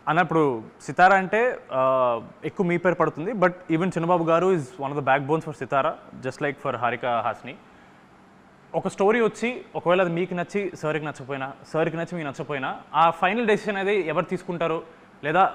అన్న ఇప్పుడు సితారా అంటే ఎక్కువ మీ పేరు పడుతుంది, బట్ ఈవెన్ చిన్నబాబు గారు is one of the back bones for Sithara, just like for Haarika Hassine. ఒక స్టోరీ వచ్చి ఒకవేళ అది మీకు నచ్చి సార్కి నచ్చకపోయినా, సార్కి నచ్చి మీకు నచ్చకపోయినా, ఆ ఫైనల్ డెసిషన్ అనేది ఎవరు తీసుకుంటారు, లేదా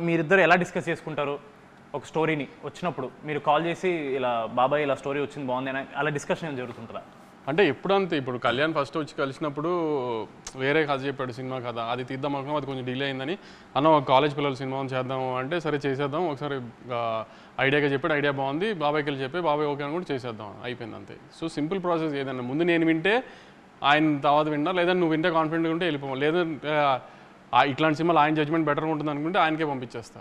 మీరిద్దరు ఎలా డిస్కస్ చేసుకుంటారు? ఒక స్టోరీని వచ్చినప్పుడు మీరు కాల్ చేసి ఇలా బాబాయ్ ఇలా స్టోరీ వచ్చింది బాగుంది అని అలా డిస్కషన్ ఏం జరుగుతుంటుందా? అంటే ఎప్పుడంతే, ఇప్పుడు కళ్యాణ్ ఫస్ట్ వచ్చి కలిసినప్పుడు వేరే కథ చెప్పాడు, సినిమా కథ అది తీద్దాం అనుకున్నాం, అది కొంచెం డిలే అయిందని అన్న ఒక కాలేజ్ పిల్లలు సినిమా చేద్దాము అంటే సరే చేసేద్దాం ఒకసారి ఐడియాగా చెప్పాడు, ఐడియా బాగుంది బాబాయ్కి వెళ్ళి చెప్పి బాబాయ్ ఓకే అని కూడా చేసేద్దాం అయిపోయింది అంతే. So simple process. ఏదన్నా ముందు నేను వింటే ఆయన తర్వాత విన్నా, లేదా నువ్వు వింటే కాన్ఫిడెంట్గా ఉంటే వెళ్ళిపోవాలి, లేదా ఇట్లాంటి సినిమాలు ఆయన జడ్జ్మెంట్ బెటర్గా ఉంటుంది అనుకుంటే ఆయనకే పంపించేస్తా.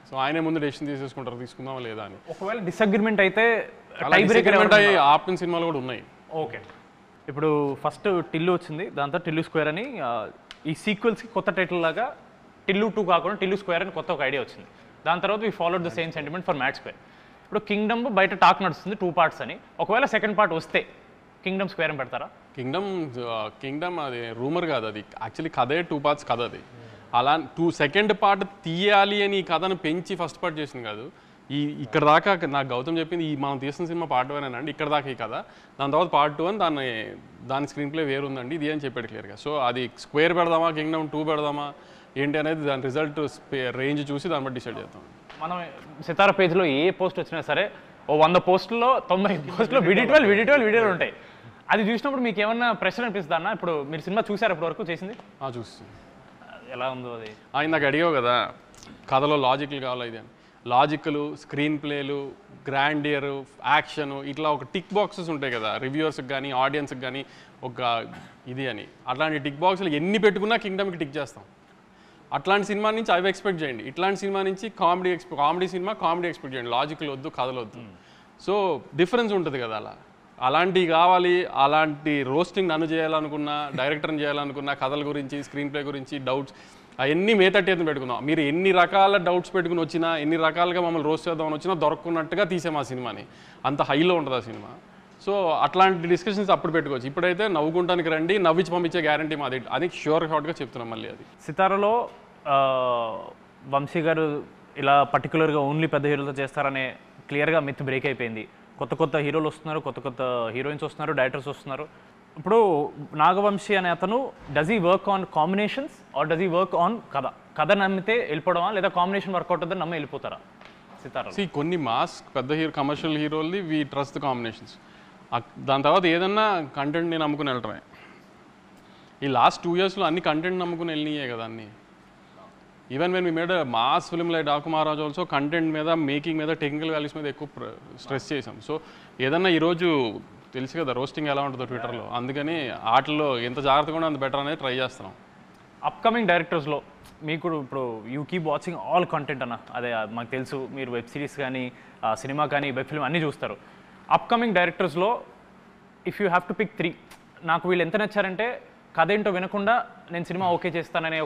సో ఆయనే ముందు డెసిషన్ తీసేసుకుంటారు తీసుకుందామా లేదా అని. ఒకవేళ డిసగ్రిమెంట్ అయితే ఆపిన సినిమాలు కూడా ఉన్నాయి. ఓకే, ఇప్పుడు ఫస్ట్ టిల్లు వచ్చింది, దాంతో టిల్లు స్క్వేర్ అని, ఈ సీక్వెల్స్కి కొత్త టైటిల్ లాగా టిల్లు 2 కాకుండా టిల్లు స్క్వేర్ అని కొత్త ఒక ఐడియా వచ్చింది. దాని తర్వాత we followed the same sentiment for Mad Square. ఇప్పుడు కింగ్డమ్ బయట టాక్ నడుస్తుంది 2 పార్ట్స్ అని, ఒకవేళ సెకండ్ పార్ట్ వస్తే కింగ్డమ్ స్క్వేర్ అని పెడతారా? కింగ్డమ్ అది రూమర్ కాదు, అది యాక్చువల్లీ కథే 2 పార్ట్స్ కథ. అది అలా సెకండ్ పార్ట్ తీయాలి అని ఈ కథను పెంచి ఫస్ట్ పార్ట్ చేసింది కాదు. ఇక్కడ దాకా నాకు గౌతమ్ చెప్పింది మనం తీసిన సినిమా పార్ట్ 1 అండి, ఇక్కడ దాకా ఈ కథ, దాని తర్వాత పార్ట్ 2 అని దాని స్క్రీన్ ప్లే వేరు ఉందండి ఇది అని చెప్పాడు క్లియర్గా. సో అది స్క్వేర్ పెడదామా కింగ్డమ్ 2 పెడదామా ఏంటి అనేది దాని రిజల్ట్ రేంజ్ చూసి దాన్ని బట్టి డిసైడ్ చేద్దాం. మనం సితారా పేజ్లో ఏ పోస్ట్ వచ్చినా సరే ఓ 100 పోస్టుల్లో 90 పోస్టులో వీడియోలు ఉంటాయి. అది చూసినప్పుడు మీకు ఏమన్నా ప్రెషర్ అనిపిస్తుందా అన్న? ఇప్పుడు మీరు సినిమా చూసారు ఇప్పటి వరకు చేసింది? చూసి ఎలా ఉందో అది? నాకు అడిగావు కదా కథలో లాజిక్లు కావాలా ఇది అని. లాజిక్లు, స్క్రీన్ ప్లేలు, గ్రాండియర్, యాక్షన్, ఇట్లా ఒక టిక్ బాక్సెస్ ఉంటాయి కదా రివ్యూవర్స్కి కానీ ఆడియన్స్కి కానీ ఒక ఇది అని. అట్లాంటి టిక్ బాక్స్లు ఎన్ని పెట్టుకున్నా కింగ్డమ్కి టిక్ చేస్తాం. అట్లాంటి సినిమా నుంచి అవి ఎక్స్పెక్ట్ చేయండి, ఇట్లాంటి సినిమా నుంచి కామెడీ సినిమా కామెడీ ఎక్స్పెక్ట్ చేయండి, లాజిక్లు వద్దు కథలు వద్దు. సో డిఫరెన్స్ ఉంటుంది కదా అలా. అలాంటివి కావాలి, అలాంటి రోస్టింగ్ నన్ను చేయాలనుకున్నా, డైరెక్టర్ని చేయాలనుకున్నా, కథల గురించి స్క్రీన్ ప్లే గురించి డౌట్స్ అవన్నీ మే 30th పెట్టుకుందాం. మీరు ఎన్ని రకాల డౌట్స్ పెట్టుకుని వచ్చినా, ఎన్ని రకాలుగా మమ్మల్ని రోస్ట్ చేద్దామని వచ్చినా దొరకకున్నట్టుగా తీసాం ఆ సినిమాని. అంత హైలో ఉంటుంది ఆ సినిమా. సో అట్లాంటి డిస్కషన్స్ అప్పుడు పెట్టుకోవచ్చు. ఇప్పుడైతే నవ్వుకుంటానికి రండి, నవ్వించి పంపించే గ్యారంటీ మాది అది షూర్ హాట్గా చెప్తున్నాం. మళ్ళీ అది సితారాలో వంశీ గారు ఇలా పర్టికులర్గా ఓన్లీ పెద్ద హీరోలతో చేస్తారనే క్లియర్గా మిత్ బ్రేక్ అయిపోయింది. కొత్త హీరోలు వస్తున్నారు, కొత్త హీరోయిన్స్ వస్తున్నారు, డైరెక్టర్స్ వస్తున్నారు. ఇప్పుడు నాగవంశీ అనే అతను does he work on combinations or does he work on కథ నమ్మితే వెళ్ళిపోవడమా, లేదా కాంబినేషన్ వర్కౌట్ అవుతుందని నమ్మి వెళ్ళిపోతారా సితారా? కొన్ని మాస్ పెద్ద కమర్షియల్ హీరోల్ది వీ ట్రస్ట్ ద కాంబినేషన్స్. దాని తర్వాత ఏదన్నా కంటెంట్ నేను నమ్ముకుని వెళ్ళటమే. ఈ లాస్ట్ 2 yearsలో అన్ని కంటెంట్ నమ్ముకుని వెళ్ళినాయే కదా అన్నీ. Even when we made mass film like Daaku Maharaj also content మీద, మేకింగ్ మీద, టెక్నికల్ వాల్యూస్ మీద ఎక్కువ స్ట్రెస్ చేసాం. సో ఏదన్నా ఈరోజు తెలుసు కదా రోస్టింగ్ ఎలా ఉంటుందో ట్విట్టర్లో, అందుకని వాటిలో ఎంత జాగ్రత్తగా ఉంటే అంత బెటర్ అనేది ట్రై చేస్తున్నాం. అప్కమింగ్ డైరెక్టర్స్లో మీకు ఇప్పుడు you keep watching all content అన్న, అదే మాకు తెలుసు మీరు వెబ్ సిరీస్ కానీ సినిమా కానీ వెబ్ ఫిల్మ్ అన్నీ చూస్తారు. అప్కమింగ్ డైరెక్టర్స్లో if you have to pick 3, నాకు వీళ్ళు ఎంత నచ్చారంటే కథ ఏంటో వినకుండా నేను సినిమా ఓకే చేస్తాననే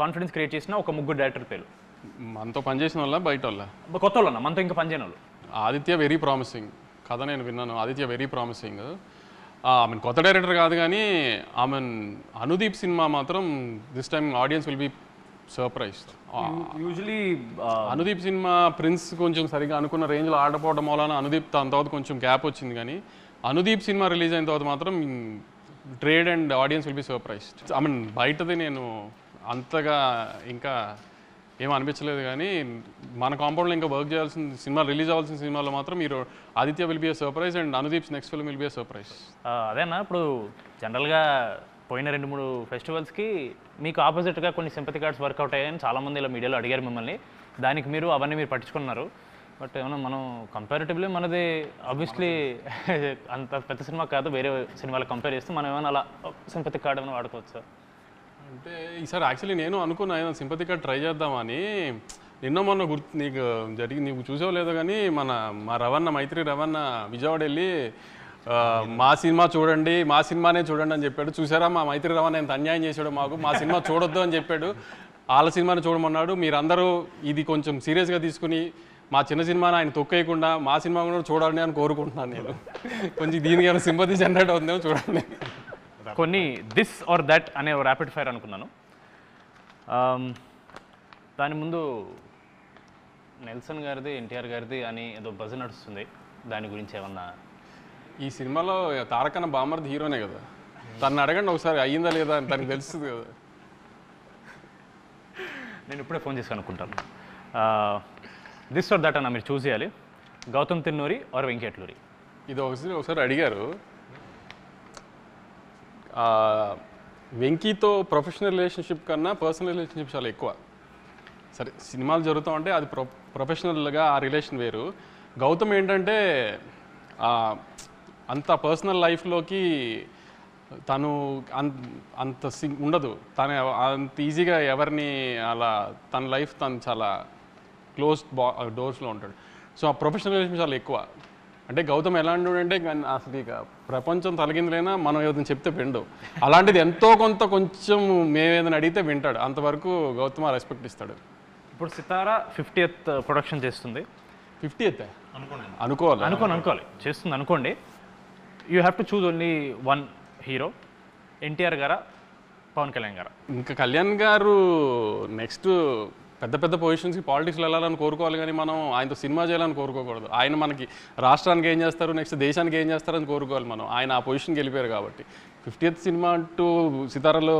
కాన్ఫిడెన్స్ క్రియేట్ చేసిన ఒక 3 డైరెక్టర్ పేరు. మనతో పనిచేసిన వాళ్ళ బయట వాళ్ళ కొత్త వాళ్ళు అన్న, మనతో ఇంకా పనిచేయని వాళ్ళు. ఆదిత్య వెరీ ప్రామిసింగ్ కథ నేను విన్నాను, ఆదిత్య వెరీ ప్రామిసింగ్. కొత్త డైరెక్టర్ కాదు కానీ అనుదీప్ సినిమా మాత్రం this time audience will be surprise. Usually Anudeep cinema prince కొంచెం సరిగా అనుకున్న రేంజ్లో ఆడపోవడం వలన అనుదీప్ దాని తర్వాత కొంచెం గ్యాప్ వచ్చింది, కానీ అనుదీప్ సినిమా రిలీజ్ అయిన తర్వాత మాత్రం trade and audience will be surprised. బయటది నేను అంతగా ఇంకా ఏం అనిపించలేదు, కానీ మన కాంపౌండ్లో ఇంకా వర్క్ చేయాల్సిన సినిమా, రిలీజ్ అవ్వాల్సిన సినిమాలో మాత్రం మీరు Aditya will be a surprise and Anudeep's next film will be a surprise. అదేనా ఇప్పుడు జనరల్గా పోయిన 2-3 ఫెస్టివల్స్కి మీకు ఆపోజిట్గా కొన్ని సింపతి కార్డ్స్ వర్కౌట్ అయ్యాయని చాలామంది ఇలా మీడియాలో అడిగారు మిమ్మల్ని. దానికి అవన్నీ మీరు పట్టించుకున్నారు. బట్ ఏమన్నా మనం కంపారిటివ్లీ మనది ఆబ్వియస్లీ అంత పెద్ద సినిమా కాదు, వేరే సినిమాలు కంపేర్ చేస్తే మనం ఏమైనా అలా సింపతి కార్డ్ ఏమైనా వాడుకోవచ్చు అంటే ఈసారి యాక్చువల్లీ నేను అనుకున్నా ఏదైనా సింపతి కార్డ్ ట్రై చేద్దామని. నిన్న మొన్న నీకు చూసావు లేదో కానీ మా రవణ మైత్రి రవణ విజయవాడ వెళ్ళి మా సినిమా చూడండి, మా సినిమానే చూడండి అని చెప్పాడు. చూసారా మా మైత్రి రవణ ఎంత అన్యాయం చేశాడు మాకు, మా సినిమా చూడొద్దు అని చెప్పాడు, వాళ్ళ సినిమాని చూడమన్నాడు. మీరందరూ ఇది కొంచెం సీరియస్గా తీసుకుని మా చిన్న సినిమాని ఆయన తొక్కేయకుండా మా సినిమా కూడా చూడాలని అని కోరుకుంటున్నాను నేను. కొంచెం దీనికి ఏమైనా సింపతి జనరేట్ అవుతుందేమో చూడండి. కొన్ని దిస్ ఆర్ దట్ అనే ర్యాపిడ్ ఫైర్ అనుకున్నాను. దాని ముందు నెల్సన్ గారిది ఎన్టీఆర్ గారిది అని ఏదో బజ్ నడుస్తుంది, దాని గురించి ఏమన్నా? ఈ సినిమాలో తారకన్న బామర్ది హీరోనే కదా, తను అడగండి ఒకసారి అయ్యిందా లేదా అని తనకు తెలుస్తుంది కదా. నేను ఇప్పుడే ఫోన్ చేసి అనుకుంటాను. దిస్ ఆర్ దట్ అన్న మీరు చూస్ చేయాలి, గౌతమ్ తిన్నూరి ఆర్ వెంకీ అట్లూరి. ఇది ఒకసారి అడిగారు. వెంకీతో ప్రొఫెషనల్ రిలేషన్షిప్ కన్నా పర్సనల్ రిలేషన్షిప్ చాలా ఎక్కువ. సరే సినిమాలు జరుగుతూ ఉంటే అది ప్రొఫెషనల్గా ఆ రిలేషన్ వేరు. గౌతమ్ ఏంటంటే అంత పర్సనల్ లైఫ్లోకి తను అంత ఉండదు, తను అంత ఈజీగా ఎవరిని అలా తన లైఫ్ తను చాలా క్లోజ్డ్ డోర్స్లో ఉంటాడు. సో ఆ ప్రొఫెషనల్ రిలేషన్ చాలా ఎక్కువ. అంటే గౌతమ్ ఎలాంటి అంటే అసలు ఇక ప్రపంచం తొలగిందిలైనా మనం ఏదైనా చెప్తే విండు, అలాంటిది ఎంతో కొంచెం మేము ఏదైనా అడిగితే వింటాడు, అంతవరకు గౌతమ్ రెస్పెక్ట్ ఇస్తాడు. ఇప్పుడు సితారా 50th ప్రొడక్షన్ చేస్తుంది. 50th అనుకోవాలి చేస్తుంది అనుకోండి. You have to choose only one hero, NTR గారా పవన్ కళ్యాణ్ గారా? ఇంకా కళ్యాణ్ గారు నెక్స్ట్ పెద్ద పొజిషన్స్కి పాలిటిక్స్లో వెళ్ళాలని కోరుకోవాలి, కానీ మనం ఆయనతో సినిమా చేయాలని కోరుకోకూడదు. ఆయన మనకి రాష్ట్రానికి ఏం చేస్తారు, నెక్స్ట్ దేశానికి ఏం చేస్తారని కోరుకోవాలి మనం. ఆయన ఆ పొజిషన్కి వెళ్ళిపోయారు కాబట్టి 50th సినిమా అంటూ సితారాలో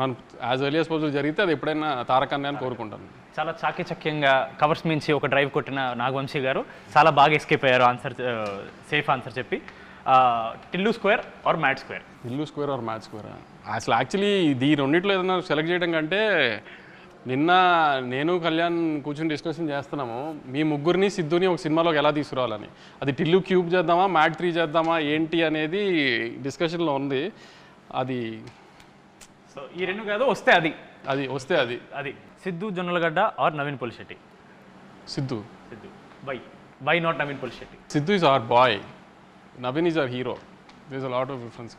మనం యాజ్ ఎర్లీ యాజ్ పాసిబుల్ జరిగితే అది ఎప్పుడైనా తారకన్నే అని కోరుకుంటాను. చాలా చాకచక్యంగా కవర్స్ మించి ఒక డ్రైవ్ కొట్టిన నాగవంశీ గారు చాలా బాగా ఎస్కేప్ అయ్యారు ఆన్సర్, సేఫ్ ఆన్సర్ చెప్పి. Tillu square or Mad Square? Tillu square or Mad Square? అసలు యాక్చువల్లీ ఈ రెండిట్లో ఏదైనా సెలెక్ట్ చేయడం కంటే నిన్న నేను కళ్యాణ్ కూర్చొని డిస్కషన్ చేస్తున్నాము, మీ ముగ్గురిని సిద్ధుని ఒక సినిమాలోకి ఎలా తీసుకురావాలని. అది టిల్లు క్యూబ్ చేద్దామా, మ్యాట్ 3 చేద్దామా ఏంటి అనేది డిస్కషన్లో ఉంది. అది సో ఈ రెండు కాదు, వస్తే అది Siddhu Jonnalagadda or Naveen Polishetty? Siddhu. Why not Naveen Polishetty? Siddhu is our boy, Naveen is our hero. There is a lot of difference.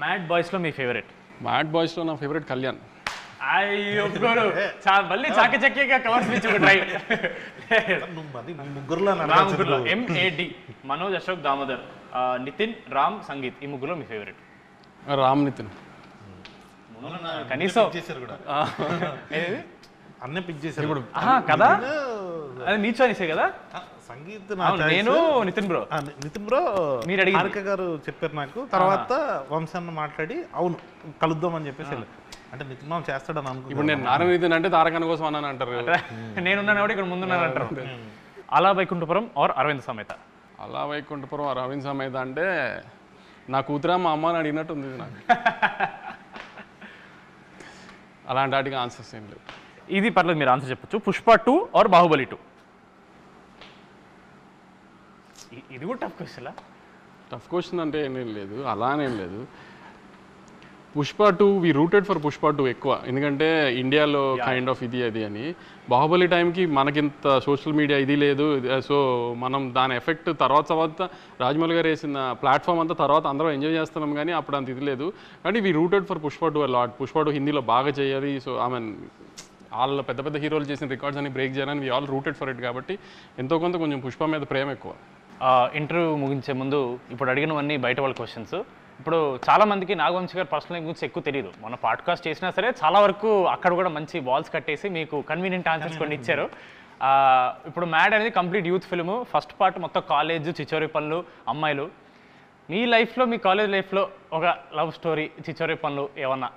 Mad బాయ్స్లో మీ ఫేవరెట్? మ్యాడ్ బాయ్స్లో నా ఫేవరెట్ కళ్యాణ్. అయ్యో మళ్ళీ చాకచక్యంగా కవర్స్ మించి ఒక డ్రైవ్. ముగ్గురులో MAD మనోజ్, అశోక్, దామోదర్, నితిన్, రామ్, సంగీత్, ఈ ముగ్గురులో మీ ఫేవరెట్? రామ్ నితిన్. కనీసం అన్నీ పిక్ చేశారు ఇప్పుడు కదా, అది నీ చాయిసే కదా. సంగీత్ నేను నితిన్ బ్రో మీరు అడిగి హారిక గారు చెప్పారు నాకు. తర్వాత వంశాన్ని మాట్లాడి అవును కలుద్దాం అని చెప్పేసి అంటే నితిన్ మామ చేస్తాడని అనుకో. ఇప్పుడు నేను నారాయణ నితిన్ అంటే తారకన్న కోసం అన్నాను అంటారు, నేనున్నాను కాబట్టి ఇక్కడ ముందున్నాను అంటారు. అలా వైకుంఠపురం ఆర్ అరవింద్ సమేత? అలా వైకుంఠపురం అరవింద్ సమేత అంటే నా కూతురా మా అమ్మ అని అడిగినట్టు ఉంది నాకు. అలాంటి వాటికి ఆన్సర్స్ ఏం లేవు. ఇది పర్లేదు, మీరు ఆన్సర్ చెప్పచ్చు. పుష్ప 2 ఆర్ బాహుబలి 2? ఇది కూడా టఫ్ క్వశ్చన్. టఫ్ క్వశ్చన్ అంటే ఏం లేదు, అలానేం లేదు. పుష్ప 2 వి రూటెడ్ ఫర్ పుష్ప 2 ఎక్కువ, ఎందుకంటే ఇండియాలో కైండ్ ఆఫ్ ఇది అది అని. బాహుబలి టైంకి మనకింత సోషల్ మీడియా ఇది లేదు, సో మనం దాని ఎఫెక్ట్ తర్వాత రాజమౌళి గారు వేసిన ప్లాట్ఫామ్ అంతా తర్వాత అందరం ఎంజాయ్ చేస్తున్నాం, కానీ అప్పుడు అంత ఇది లేదు. కానీ we rooted for Pushpa 2 lot. Pushpa 2 హిందీలో బాగా చేయాలి, సో ఐ మీన్ వాళ్ళ పెద్ద హీరోలు చేసిన రికార్డ్స్ అని బ్రేక్ చేయాలని we all rooted for it. కాబట్టి ఎంతో కొంచెం పుష్ప మీద ప్రేమ ఎక్కువ. ఇంటర్వ్యూ ముగించే ముందు ఇప్పుడు అడిగినవన్నీ బయట వాళ్ళ క్వశ్చన్స్. ఇప్పుడు చాలామందికి నాగవంశీ గారు పర్సనల్ లైఫ్ గురించి ఎక్కువ తెలియదు. మన పాడ్కాస్ట్ చేసినా సరే చాలా వరకు అక్కడ కూడా మంచి వాల్స్ కట్టేసి మీకు కన్వీనియంట్ ఆన్సర్స్ కొన్ని ఇచ్చారు. ఇప్పుడు మ్యాడ్ అనేది complete youth film. First part మొత్తం కాలేజ్, చిచోరి పనులు, అమ్మాయిలు. మీ లైఫ్లో, మీ కాలేజ్ లైఫ్లో ఒక లవ్ స్టోరీ, చిచోరి పనులు ఏమన్నా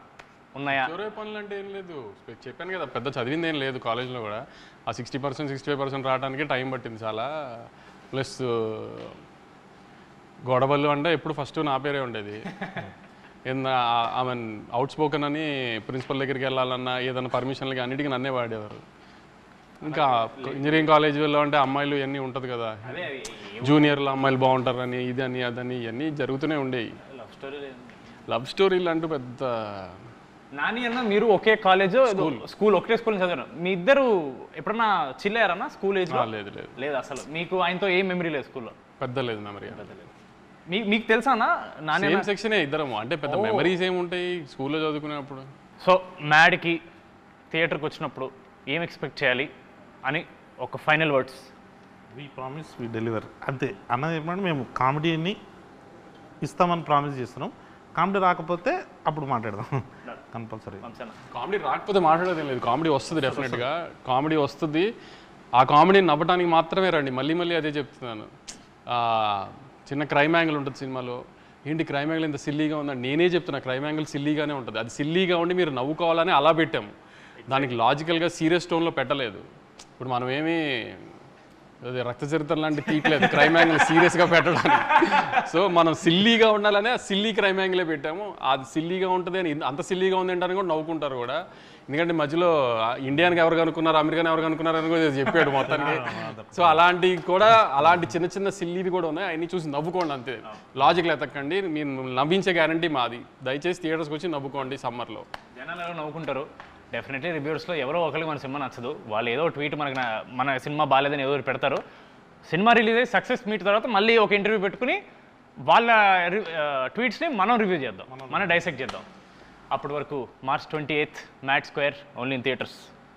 ఉన్నాయా? చిచోరి పనులు అంటే ఏం లేదు, చెప్పాను కదా, పెద్ద చదివింది ఏం లేదు. కాలేజ్లో కూడా ఆ 60%, 65% రావడానికి టైం పట్టింది చాలా. ప్లస్ గొడవలు అంటే ఎప్పుడు ఫస్ట్ నా పేరే ఉండేది. ఐ మీన్ అవుట్ స్పోకన్ అని ప్రిన్సిపల్ దగ్గరికి వెళ్ళాలన్నా ఏదైనా పర్మిషన్లకి అన్నిటికీ నన్నే వాడేవారు. ఇంకా ఇంజనీరింగ్ కాలేజీలో అంటే అమ్మాయిలు ఇవన్నీ ఉంటుంది కదా, జూనియర్లు అమ్మాయిలు బాగుంటారని ఇది అని అదని ఇవన్నీ జరుగుతూనే ఉండేవి. లవ్ స్టోరీలు అంటూ పెద్ద. నాని అన్న మీరు ఒకే కాలేజ్, స్కూల్ ఒకటే స్కూల్ చదివారు. మీ ఇద్దరు ఎప్పుడన్నా చిల్ అయ్యారన్నా స్కూల్ ఏజ్? లేదు లేదు అసలు. మీకు ఆయనతో ఏం మెమరీ లేదు స్కూల్లో? పెద్ద లేదు మెమరీ. మీకు తెలుసా అన్న? నాని సేమ్ సెక్షనే ఇద్దరము, అంటే పెద్ద మెమరీస్ ఏముంటాయి స్కూల్లో చదువుకునేప్పుడు. సో మ్యాడ్కి థియేటర్కి వచ్చినప్పుడు ఏం ఎక్స్పెక్ట్ చేయాలి అని ఒక final words? We promise we deliver, అంతే. అన్నది ఏమంటే మేము కామెడీని ఇస్తామని ప్రామిస్ చేస్తున్నాం. కామెడీ రాకపోతే అప్పుడు మాట్లాడదాం. కంపల్సరీ. కామెడీ రాకపోతే మాట్లాడేది లేదు, కామెడీ వస్తుంది డెఫినెట్గా, కామెడీ వస్తుంది. ఆ కామెడీని నవ్వడానికి మాత్రమే రండి. మళ్ళీ మళ్ళీ అదే చెప్తున్నాను. చిన్న క్రైమ్ యాంగిల్ ఉంటుంది సినిమాలో, ఏంటి క్రైమ్ యాంగిల్ ఇంత సిల్లీగా ఉందని నేనే చెప్తున్నా. క్రైమ్ యాంగిల్ సిల్లీగానే ఉంటుంది, అది సిల్లీగా ఉండి మీరు నవ్వుకోవాలని అలా పెట్టాము. దానికి లాజికల్గా సీరియస్ టోన్లో పెట్టలేదు. ఇప్పుడు మనం ఏమీ రక్త చరిత్ర లాంటి తీయట్లేదు క్రైమ్ యాంగిల్ సీరియస్గా పెట్టడానికి. సో మనం సిల్లీగా ఉండాలనే ఆ సిల్లీ క్రైమ్ యాంగిలే పెట్టాము. అది సిల్లీగా ఉంటుంది అని, అంత సిల్లీగా ఉంది అంటారని కూడా నవ్వుకుంటారు కూడా. ఎందుకంటే మధ్యలో ఇండియానికి ఎవరు కనుక్కున్నారు, అమెరికాని ఎవరు కనుక్కున్నారు అని కూడా చెప్పాడు మొత్తానికి. సో అలాంటివి కూడా, అలాంటి చిన్న చిన్న సిల్లీవి కూడా ఉన్నాయి, అవన్నీ చూసి నవ్వుకోండి అంతే. లాజిక్లు ఎతకండి, మీరు నవ్వించే గ్యారంటీ మాది. దయచేసి థియేటర్స్కి వచ్చి నవ్వుకోండి సమ్మర్లో. జనాలు ఎవరో నవ్వుకుంటారు. డెఫినెట్లీ రివ్యూర్స్లో ఎవరో ఒకరికి మన సినిమా నచ్చదు, వాళ్ళు ఏదో ట్వీట్ మన సినిమా బాగాలేదని ఏదో పెడతారు. సినిమా రిలీజ్ అయ్యి సక్సెస్ మీట్ తర్వాత మళ్ళీ ఒక ఇంటర్వ్యూ పెట్టుకుని వాళ్ళ ట్వీట్స్ని మనం రివ్యూ చేద్దాం, మనం డైసెక్ట్ చేద్దాం. అప్పటి వరకు March 28th Mad Square, only in theatres.